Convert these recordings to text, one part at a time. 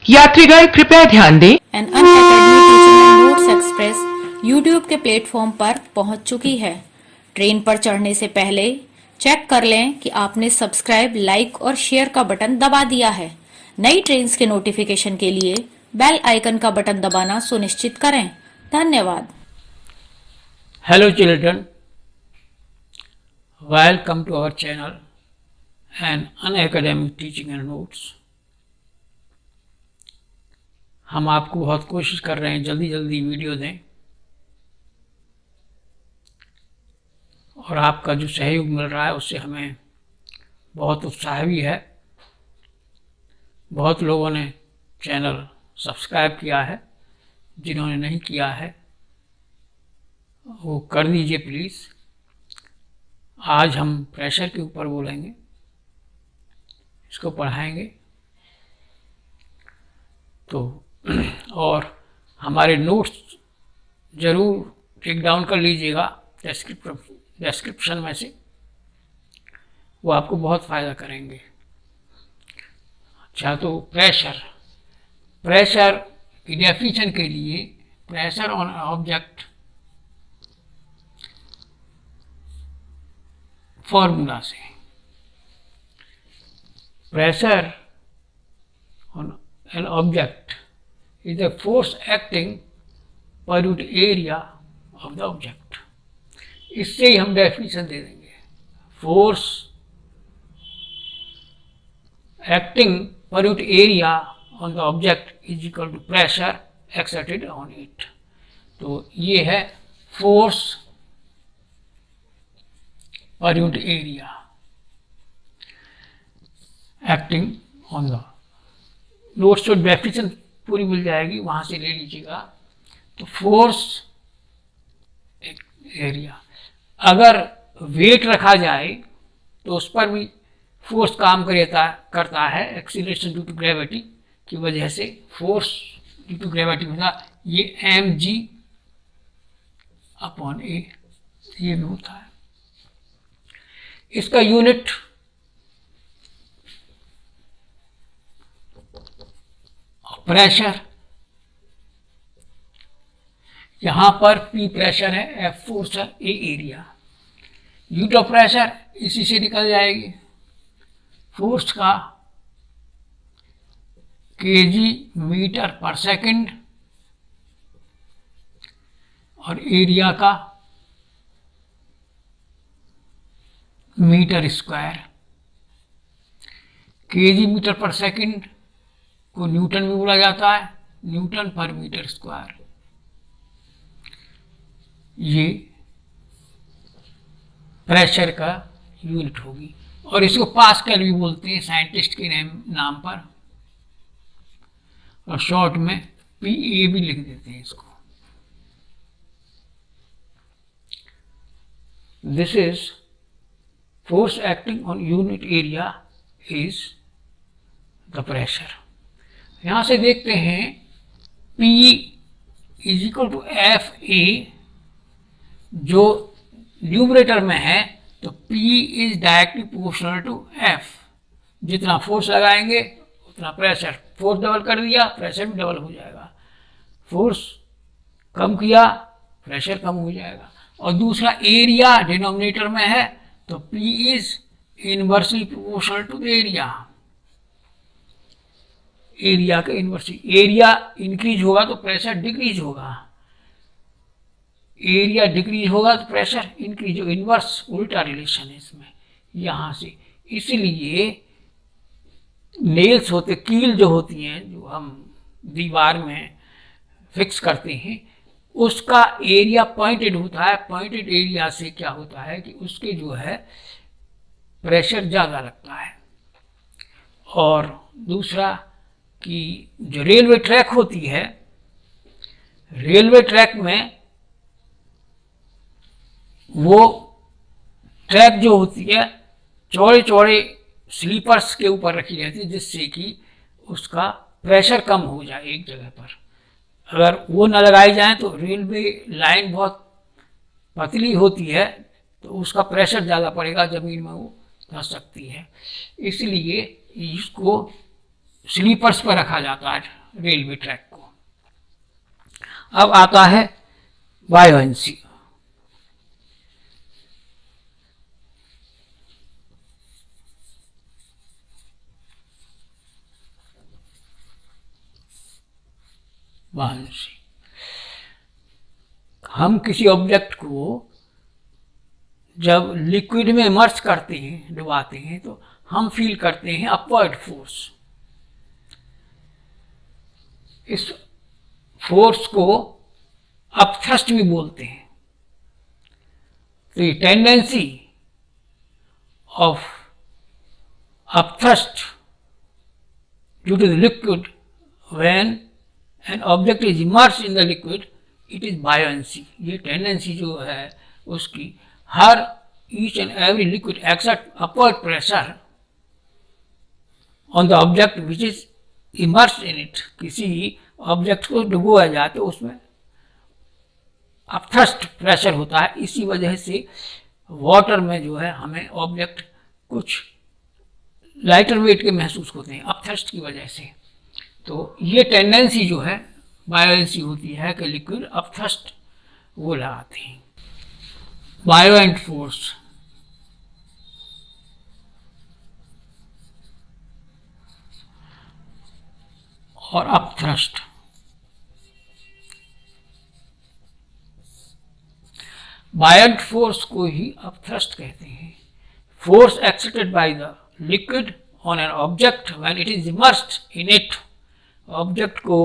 यात्रीगण कृपया ध्यान दें। An Unacademy teaching and notes express YouTube के प्लेटफॉर्म पर पहुंच चुकी है। ट्रेन पर चढ़ने से पहले चेक कर लें कि आपने सब्सक्राइब, लाइक और शेयर का बटन दबा दिया है। नई ट्रेन्स के नोटिफिकेशन के लिए बेल आइकन का बटन दबाना सुनिश्चित करें। धन्यवाद। Hello children, welcome to our channel and Unacademic Teaching and Notes। हम आपको बहुत कोशिश कर रहे हैं जल्दी जल्दी वीडियो दें और आपका जो सहयोग मिल रहा है उससे हमें बहुत उत्साह भी है। बहुत लोगों ने चैनल सब्सक्राइब किया है, जिन्होंने नहीं किया है वो कर दीजिए प्लीज़। आज हम प्रेशर के ऊपर बोलेंगे, इसको पढ़ाएंगे तो और हमारे नोट्स ज़रूर टेक डाउन कर लीजिएगा डिस्क्रिप्शन में से, वो आपको बहुत फ़ायदा करेंगे। अच्छा, तो प्रेशर की डेफिनेशन के लिए प्रेशर ऑन ऑब्जेक्ट फॉर्मूला से, pressure on an object is the force acting per unit area of the object। इससे ही हम डेफिनेशन दे देंगे। Force acting per unit area on the object is equal to pressure exerted on it. तो ये है force per unit area acting on the, notes तो definition पूरी मिल जाएगी, वहाँ से ले लीजिएगा। तो फोर्स एरिया, अगर वेट रखा जाए तो उस पर भी फोर्स काम करता है। एक्सीलरेशन ड्यू टू ग्रेविटी की वजह से फोर्स ड्यू टू ग्रेविटी होता, ये mg अपॉन ए ये भी होता है। इसका यूनिट प्रेशर, यहां पर P प्रेशर है, F फोर्स है, A area. Unit of pressure इसी से निकल जाएगी। फोर्स का kg मीटर पर सेकंड और एरिया का मीटर स्क्वायर। kg मीटर पर सेकंड को न्यूटन में बोला जाता है, न्यूटन पर मीटर स्क्वायर। ये प्रेशर का यूनिट होगी और इसको पास्कल भी बोलते हैं साइंटिस्ट के नाम पर, और शॉर्ट में PA भी लिख देते हैं इसको। This is force acting on unit area is the pressure. यहाँ से देखते हैं P is equal to FA, जो न्यूमरेटर में है तो P is directly proportional to F। जितना फोर्स लगाएंगे उतना प्रेशर, फोर्स डबल कर दिया प्रेशर भी डबल हो जाएगा, फोर्स कम किया प्रेशर कम हो जाएगा। और दूसरा एरिया डिनोमिनेटर में है तो P is inversely proportional to the area. Area का इनवर्सली, एरिया इंक्रीज होगा तो प्रेशर डिक्रीज होगा, एरिया डिक्रीज होगा तो प्रेशर इंक्रीज होगा। इनवर्स उल्टा रिलेशन है इसमें यहाँ से। इसलिए नेल्स होते, कील जो होती हैं जो हम दीवार में फिक्स करते हैं, उसका एरिया पॉइंटेड होता है। पॉइंटेड एरिया से क्या होता है कि उसके जो है प्रेशर ज़्यादा लगता है। और दूसरा कि जो रेलवे ट्रैक होती है, रेलवे ट्रैक में वो ट्रैक जो होती है चौड़े चौड़े स्लीपर्स के ऊपर रखी जाती है, जिससे कि उसका प्रेशर कम हो जाए एक जगह पर। अगर वो न लगाई जाए तो रेलवे लाइन बहुत पतली होती है तो उसका प्रेशर ज़्यादा पड़ेगा, ज़मीन में वो धंस सकती है। इसलिए इसको स्लीपर्स पर रखा जाता है रेलवे ट्रैक को। अब आता है बायोएंसी। बायोएंसी, हम किसी ऑब्जेक्ट को जब लिक्विड में इमर्स करते हैं, डुबाते हैं, तो हम फील करते हैं अपवर्ड फोर्स। इस फोर्स को अपथ्रस्ट भी बोलते हैं। तो ये tendency of upthrust due to the liquid when an object is immersed in the liquid, it is buoyancy. ये टेंडेंसी जो है उसकी, हर each and every liquid exert upward pressure on the object which is immersed in it. किसी object को डुबोया जाए तो उसमें अपथ्रस्ट प्रेशर होता है। इसी वजह से वाटर में जो है हमें ऑब्जेक्ट कुछ लाइटर वेट के महसूस होते हैं अपथ्रस्ट की वजह से। तो ये टेंडेंसी जो है बायोएंसी होती है कि लिक्विड अपथ्रस्ट वो लगाते हैं। बायोएंट फोर्स, और अपथ्रस्ट। बायोएंट फोर्स को ही अपथ्रस्ट कहते हैं। Force exerted by the liquid on an object when it is immersed in it. Object को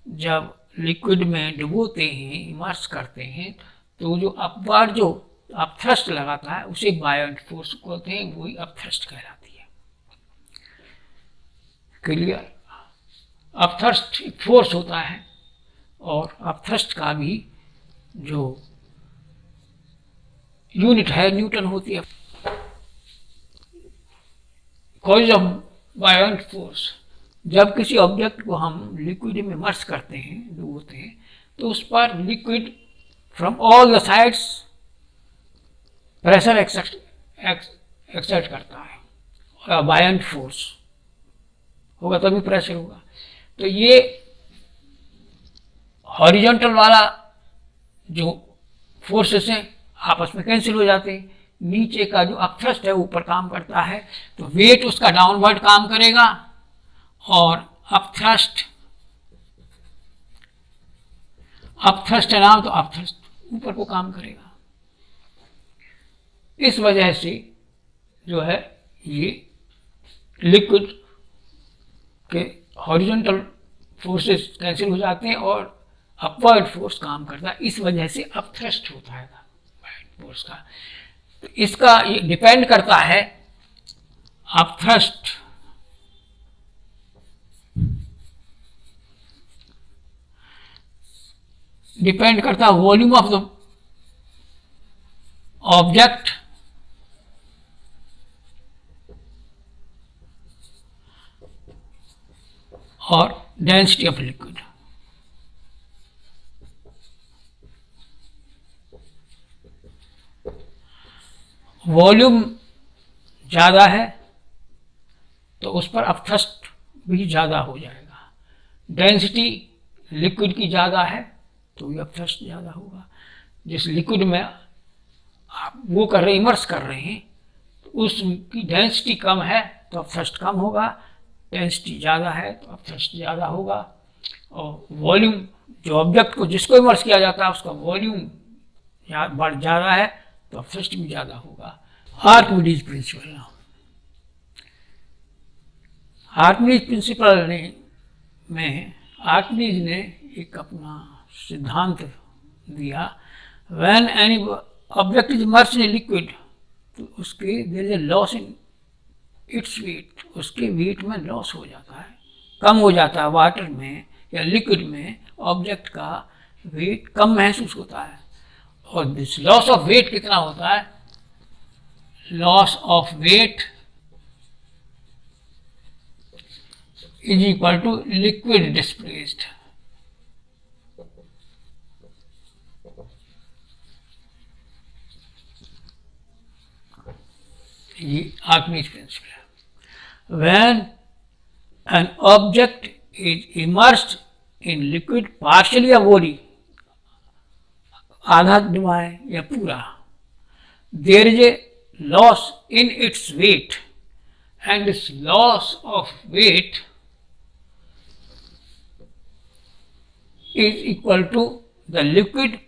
जब लिक्विड में डुबोते हैं, इमर्स करते हैं, तो जो अपवर्ड जो अपथ्रस्ट लगाता है उसे बायोएंट फोर्स कहते हैं, वही अपथ्रस्ट कहलाती है। क्लियर? अपथ्रस्ट एक फोर्स होता है और अपथ्रस्ट का भी जो यूनिट है न्यूटन होती है। कॉज ऑफ बायोएंट फोर्स, जब किसी ऑब्जेक्ट को हम लिक्विड में इमर्स करते हैं, डुबोते हैं, तो उस पर liquid from all the sides pressure exert करता है। बायोएंट फोर्स होगा तभी प्रेशर होगा। तो ये हॉरिजॉन्टल वाला जो फोर्सेस हैं आपस में कैंसिल हो जाते हैं। नीचे का जो अपथ्रस्ट है ऊपर काम करता है, तो वेट उसका डाउनवर्ड काम करेगा और अपथ्रस्ट है नाम, तो अपथ्रस्ट ऊपर को काम करेगा। इस वजह से जो है ये लिक्विड के हॉरिजॉन्टल फोर्सेस कैंसिल हो जाते हैं और अपवर्ड फोर्स काम करता है। इस वजह से अपथ्रस्ट होता है फोर्स का। तो इसका ये डिपेंड करता है, अपथ्रस्ट डिपेंड करता है वॉल्यूम ऑफ द ऑब्जेक्ट और डेंसिटी ऑफ लिक्विड। वॉल्यूम ज़्यादा है तो उस पर अपथ्रस्ट भी ज़्यादा हो जाएगा। डेंसिटी लिक्विड की ज़्यादा है तो ये अपथ्रस्ट ज़्यादा होगा। जिस लिक्विड में आप वो कर रहे इमर्स कर रहे हैं तो उसकी डेंसिटी कम है तो अपथ्रस्ट कम होगा, डेंसिटी ज़्यादा है तो अपथ्रस्ट ज़्यादा होगा। और वॉल्यूम जो ऑब्जेक्ट को जिसको इमर्स किया जाता है उसका वॉल्यूम ज़्यादा है तो अपथ्रस्ट भी ज़्यादा होगा। Archimedes principle. आर्किमिडीज प्रिंसिपल में आर्किमिडीज ने एक अपना सिद्धांत दिया, when any object is immersed in liquid, तो उसके there is a loss in its weight, उसके वेट में लॉस हो जाता है, कम हो जाता है। वाटर में या लिक्विड में ऑब्जेक्ट का वेट कम महसूस होता है। और दिस लॉस ऑफ वेट कितना होता है? Loss of weight is equal to liquid displaced. ये आर्किमिडीज प्रिंसिपल है। When an object is immersed in liquid partially या wholly, आधा डुबाएं या पूरा, there is a loss in its weight and this loss of weight is equal to the liquid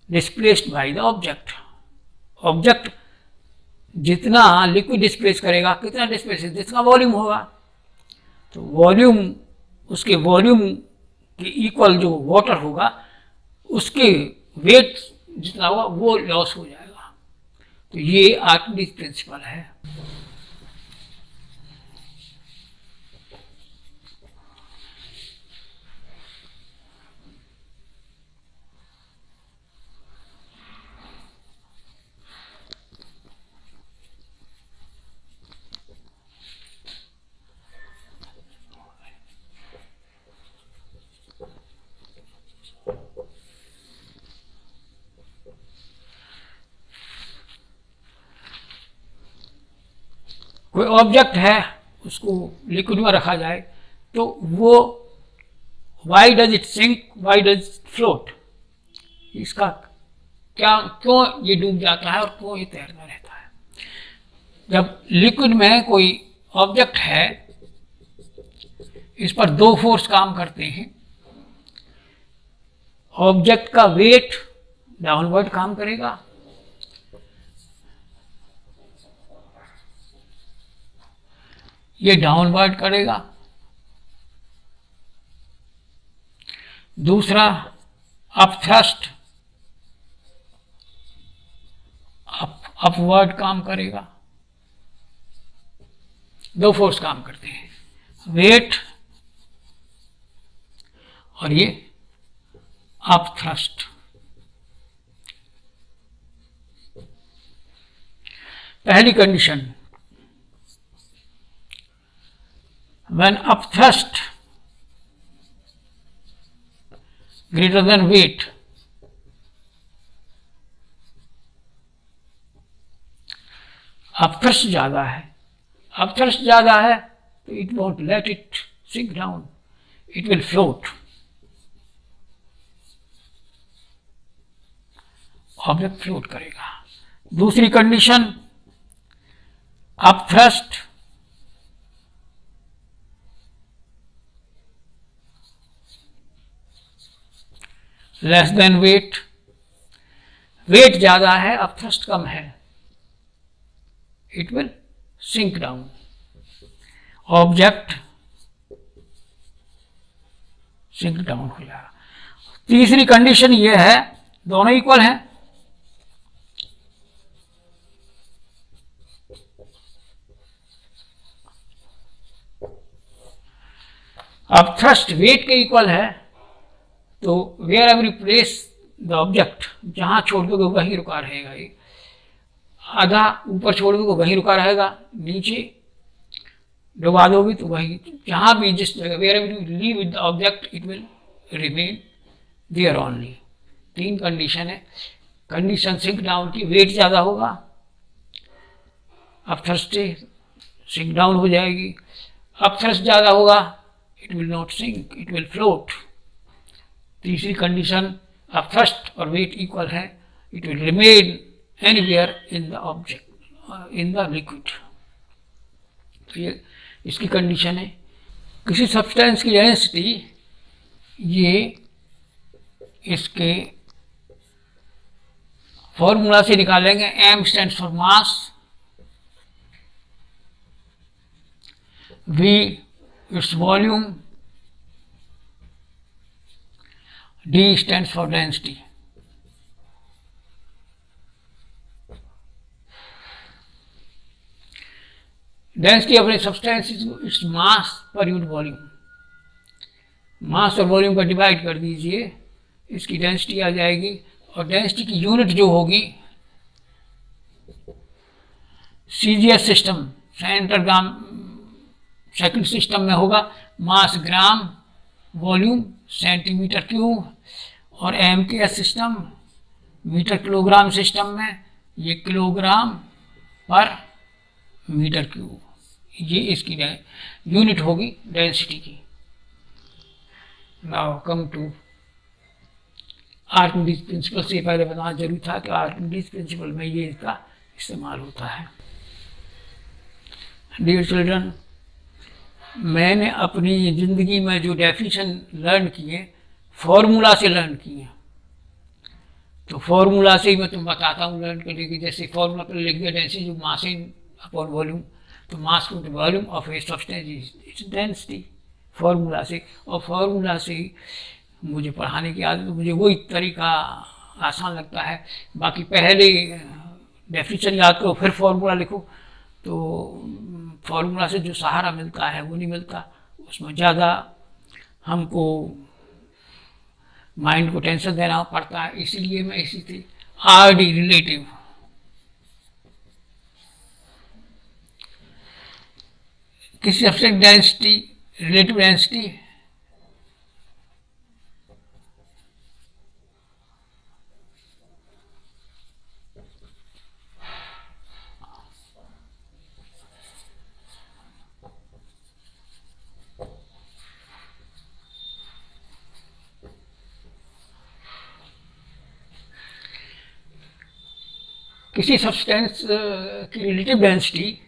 displaced by the object. Object जितना liquid displace करेगा, कितना displace, जितना volume होगा, तो वॉल्यूम, उसके वॉल्यूम के इक्वल जो वाटर होगा उसके वेट जितना होगा वो लॉस हो जाएगा। तो ये आर्किमिडीज प्रिंसिपल है। कोई ऑब्जेक्ट है, उसको लिक्विड में रखा जाए तो वो why does it sink, why does it float, इसका क्या, क्यों ये डूब जाता है और क्यों ये तैरता रहता है। जब लिक्विड में कोई ऑब्जेक्ट है, इस पर दो फोर्स काम करते हैं। ऑब्जेक्ट का वेट डाउनवर्ड काम करेगा, ये डाउनवर्ड करेगा। दूसरा अपथ्रस्ट, अपवर्ड काम करेगा। दो फोर्स काम करते हैं, वेट और ये अपथ्रस्ट। पहली condition, when upthrust greater than weight, upthrust ज्यादा है, अपथ्रस्ट ज्यादा है तो it won't let it sink down, it will float. Object float करेगा। दूसरी condition, upthrust less than weight, weight ज्यादा है, अपथ्रस्ट कम है, it will sink down. Object sink down हो जाएगा। तीसरी कंडीशन ये है, दोनों इक्वल हैं, अपथ्रस्ट वेट के इक्वल है, तो wherever you place the object, जहां छोड़ दोगे वहीं रुका रहेगा। ये आधा ऊपर छोड़ दोगे वहीं रुका रहेगा, नीचे डुबा दोगे तो वहीं, जहां भी जिस जगह, wherever you leave with the object it will remain there only. तीन कंडीशन है। कंडीशन सिंक डाउन की, वेट ज्यादा होगा, अपथ्रस्ट सिंक डाउन हो जाएगी। अपथ्रस्ट ज्यादा होगा, it will not sink, it will float. तीसरी कंडीशन, अपथ्रस्ट और वेट इक्वल है, it will remain anywhere in the object, in the liquid. तो ये इसकी कंडीशन है। किसी सब्सटेंस की डेंसिटी, ये इसके फॉर्मूला से निकालेंगे। M stands for mass, V its volume, D stands for density. Density of a substance is its mass per unit volume. मास और वॉल्यूम का डिवाइड कर दीजिए, इसकी डेंसिटी आ जाएगी। और डेंसिटी की यूनिट जो होगी, CGS system, centre gram second system में होगा, mass gram, volume centimetre cube, और MKS system, metre kilogram system में ये किलोग्राम पर मीटर क्यूब, ये इसकी यूनिट होगी डेंसिटी की। Now come to Archimedes principle. से पहले बताना जरूरी था कि आर्किमिडीज प्रिंसिपल में ये इसका इस्तेमाल होता है। डियर चिल्ड्रन, मैंने अपनी ज़िंदगी में जो डेफिनेशन लर्न किए फॉर्मूला से लर्न किए। तो फॉर्मूला से ही मैं तुम्हें बताता हूँ लर्न करने की। जैसे फॉर्मूला पर लिख दिया डेंसिटी जो मास इन अपॉन वॉल्यूम, तो mass to volume of a substance is density, formula से। और फॉर्मूला से ही मुझे पढ़ाने की आदत, मुझे वही तरीका आसान लगता है। बाकी पहले डेफिनेशन याद करो फिर फॉर्मूला लिखो, तो फॉर्मूला से जो सहारा मिलता है वो नहीं मिलता, उसमें ज़्यादा हमको माइंड को टेंशन देना पड़ता है। इसीलिए मैं इसी थी आर डी रिलेटिव। किसी सब्सटेंस डेंसिटी रिलेटिव डेंसिटी किसी सब्सटेंस की रिलेटिव डेंसिटी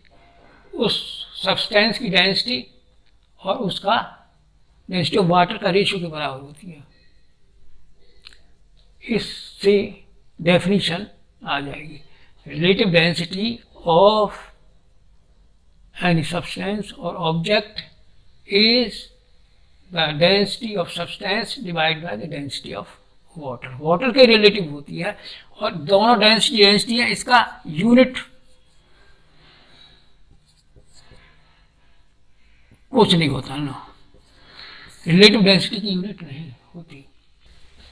उस सब्सटेंस की डेंसिटी और उसका डेंसिटी ऑफ वाटर का रेशियो के बराबर होती है। इससे डेफिनेशन आ जाएगी। Relative density of any substance और object is the density of substance divide by the density of water. Water के रिलेटिव होती है और दोनों डेंसिटी है, इसका यूनिट कुछ नहीं होता ना, रिलेटिव डेंसिटी की यूनिट नहीं होती।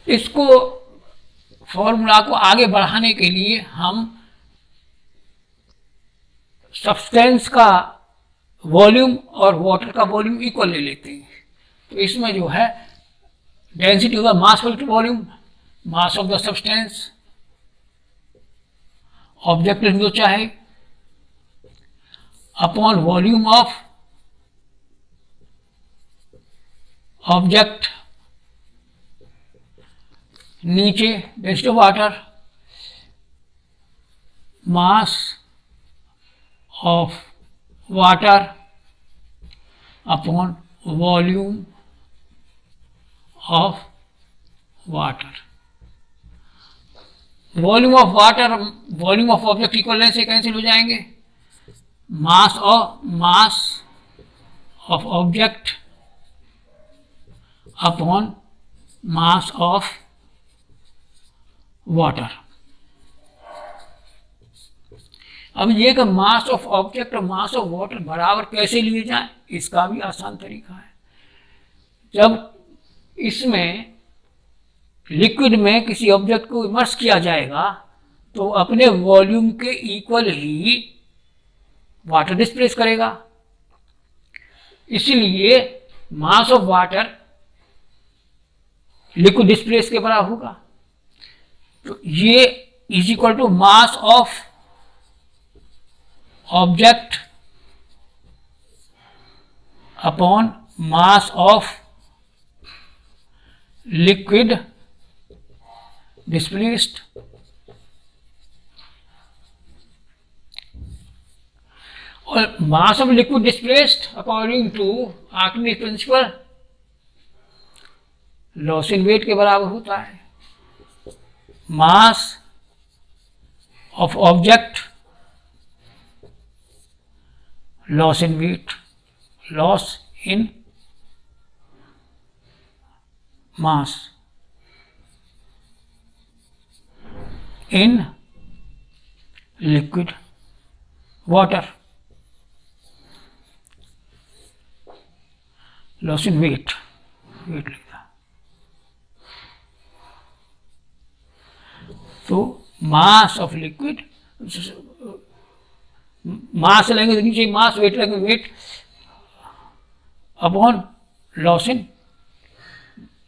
इसको फॉर्मूला को आगे बढ़ाने के लिए हम सब्सटेंस का वॉल्यूम और वाटर का वॉल्यूम इक्वल ले लेते हैं। तो इसमें जो है डेंसिटी होगा mass equal to volume, mass of the substance, object लिख दो चाहे, अपॉन वॉल्यूम ऑफ ऑब्जेक्ट, नीचे density of water, mass of water upon volume of water. Volume of water volume of object equal से cancel हो जाएंगे। Mass of object upon mass of water. अब ये कि मास ऑफ ऑब्जेक्ट और mass of water बराबर कैसे लिए जाए, इसका भी आसान तरीका है। जब इसमें लिक्विड में किसी ऑब्जेक्ट को इमर्स किया जाएगा तो अपने वॉल्यूम के इक्वल ही वाटर डिस्प्लेस करेगा। इसलिए mass of water liquid displace के बराबर होगा। तो ये is equal to mass of object upon mass of liquid displaced. और mass of liquid displaced according to Archimedes principle loss in weight के बराबर होता है। Mass of object loss in weight, loss in mass in liquid water, loss in weight लिखा। तो मास of liquid, मास लेंगे तो नीचे मास, वेट लेंगे weight upon loss in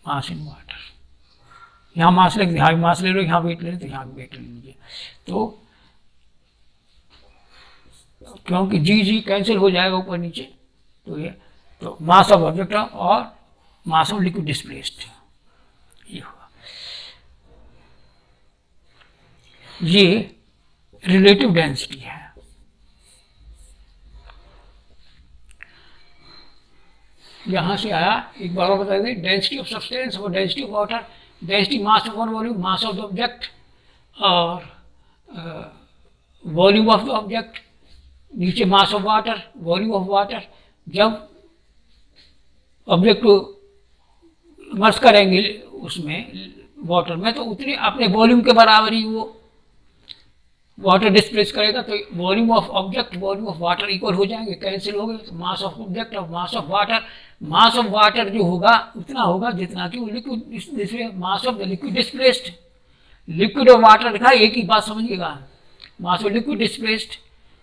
mass in water. यहाँ मास लेंगे यहाँ भी मास ले लो, यहाँ वेट ले लो तो यहाँ भी वेट ले लीजिए। तो क्योंकि जी कैंसिल हो जाएगा ऊपर नीचे, तो ये तो मास ऑफ ऑब्जेक्ट और मास ऑफ लिक्विड डिस्प्लेस्ड, ये होगा। ये रिलेटिव डेंसिटी है। यहां से आया, एक बार और बता दें, डेंसिटी ऑफ सब्सटेंस और density of water, density mass of one volume, mass of the object, और वॉल्यूम ऑफ द ऑब्जेक्ट, नीचे मास of water, volume of water. जब ऑब्जेक्ट को इमर्स करेंगे उसमें वाटर में, तो उतनी अपने वॉल्यूम के बराबर ही वो वाटर डिस्प्लेस करेगा, तो volume of object volume of water equal हो जाएंगे, कैंसिल हो गए। तो मास ऑफ ऑब्जेक्ट और mass of water, mass of water जो होगा उतना होगा जितना कि liquid, mass of the liquid displaced, liquid और वाटर लिखा, एक ही बात समझिएगा। मास of liquid displaced,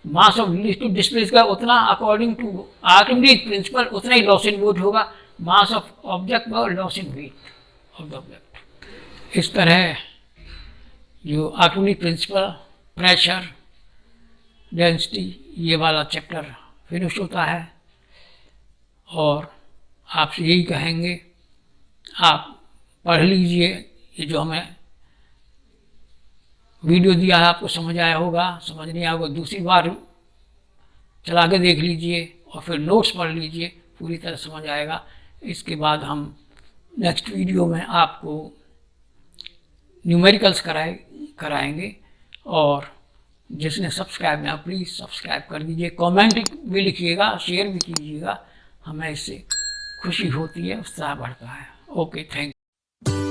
mass of liquid displace का उतना अकॉर्डिंग टू आर्किमिडीज प्रिंसिपल उतना ही लॉस इन वेट होगा, मास ऑफ ऑब्जेक्ट और loss in weight of the object. इस तरह जो आर्किमिडीज प्रिंसिपल, प्रेशर, डेंसिटी, ये वाला चैप्टर फिनिश होता है। और आपसे यही कहेंगे, आप पढ़ लीजिए, ये जो हमें वीडियो दिया है आपको समझ आया होगा, समझ नहीं आया होगा दूसरी बार चला के देख लीजिए और फिर नोट्स पढ़ लीजिए, पूरी तरह समझ आएगा। इसके बाद हम नेक्स्ट वीडियो में आपको न्यूमेरिकल्स कराएंगे। और जिसने सब्सक्राइब ना, प्लीज़ सब्सक्राइब कर दीजिए, कमेंट भी लिखिएगा, शेयर भी कीजिएगा, हमें इससे खुशी होती है, उत्साह बढ़ता है। Okay, thank you.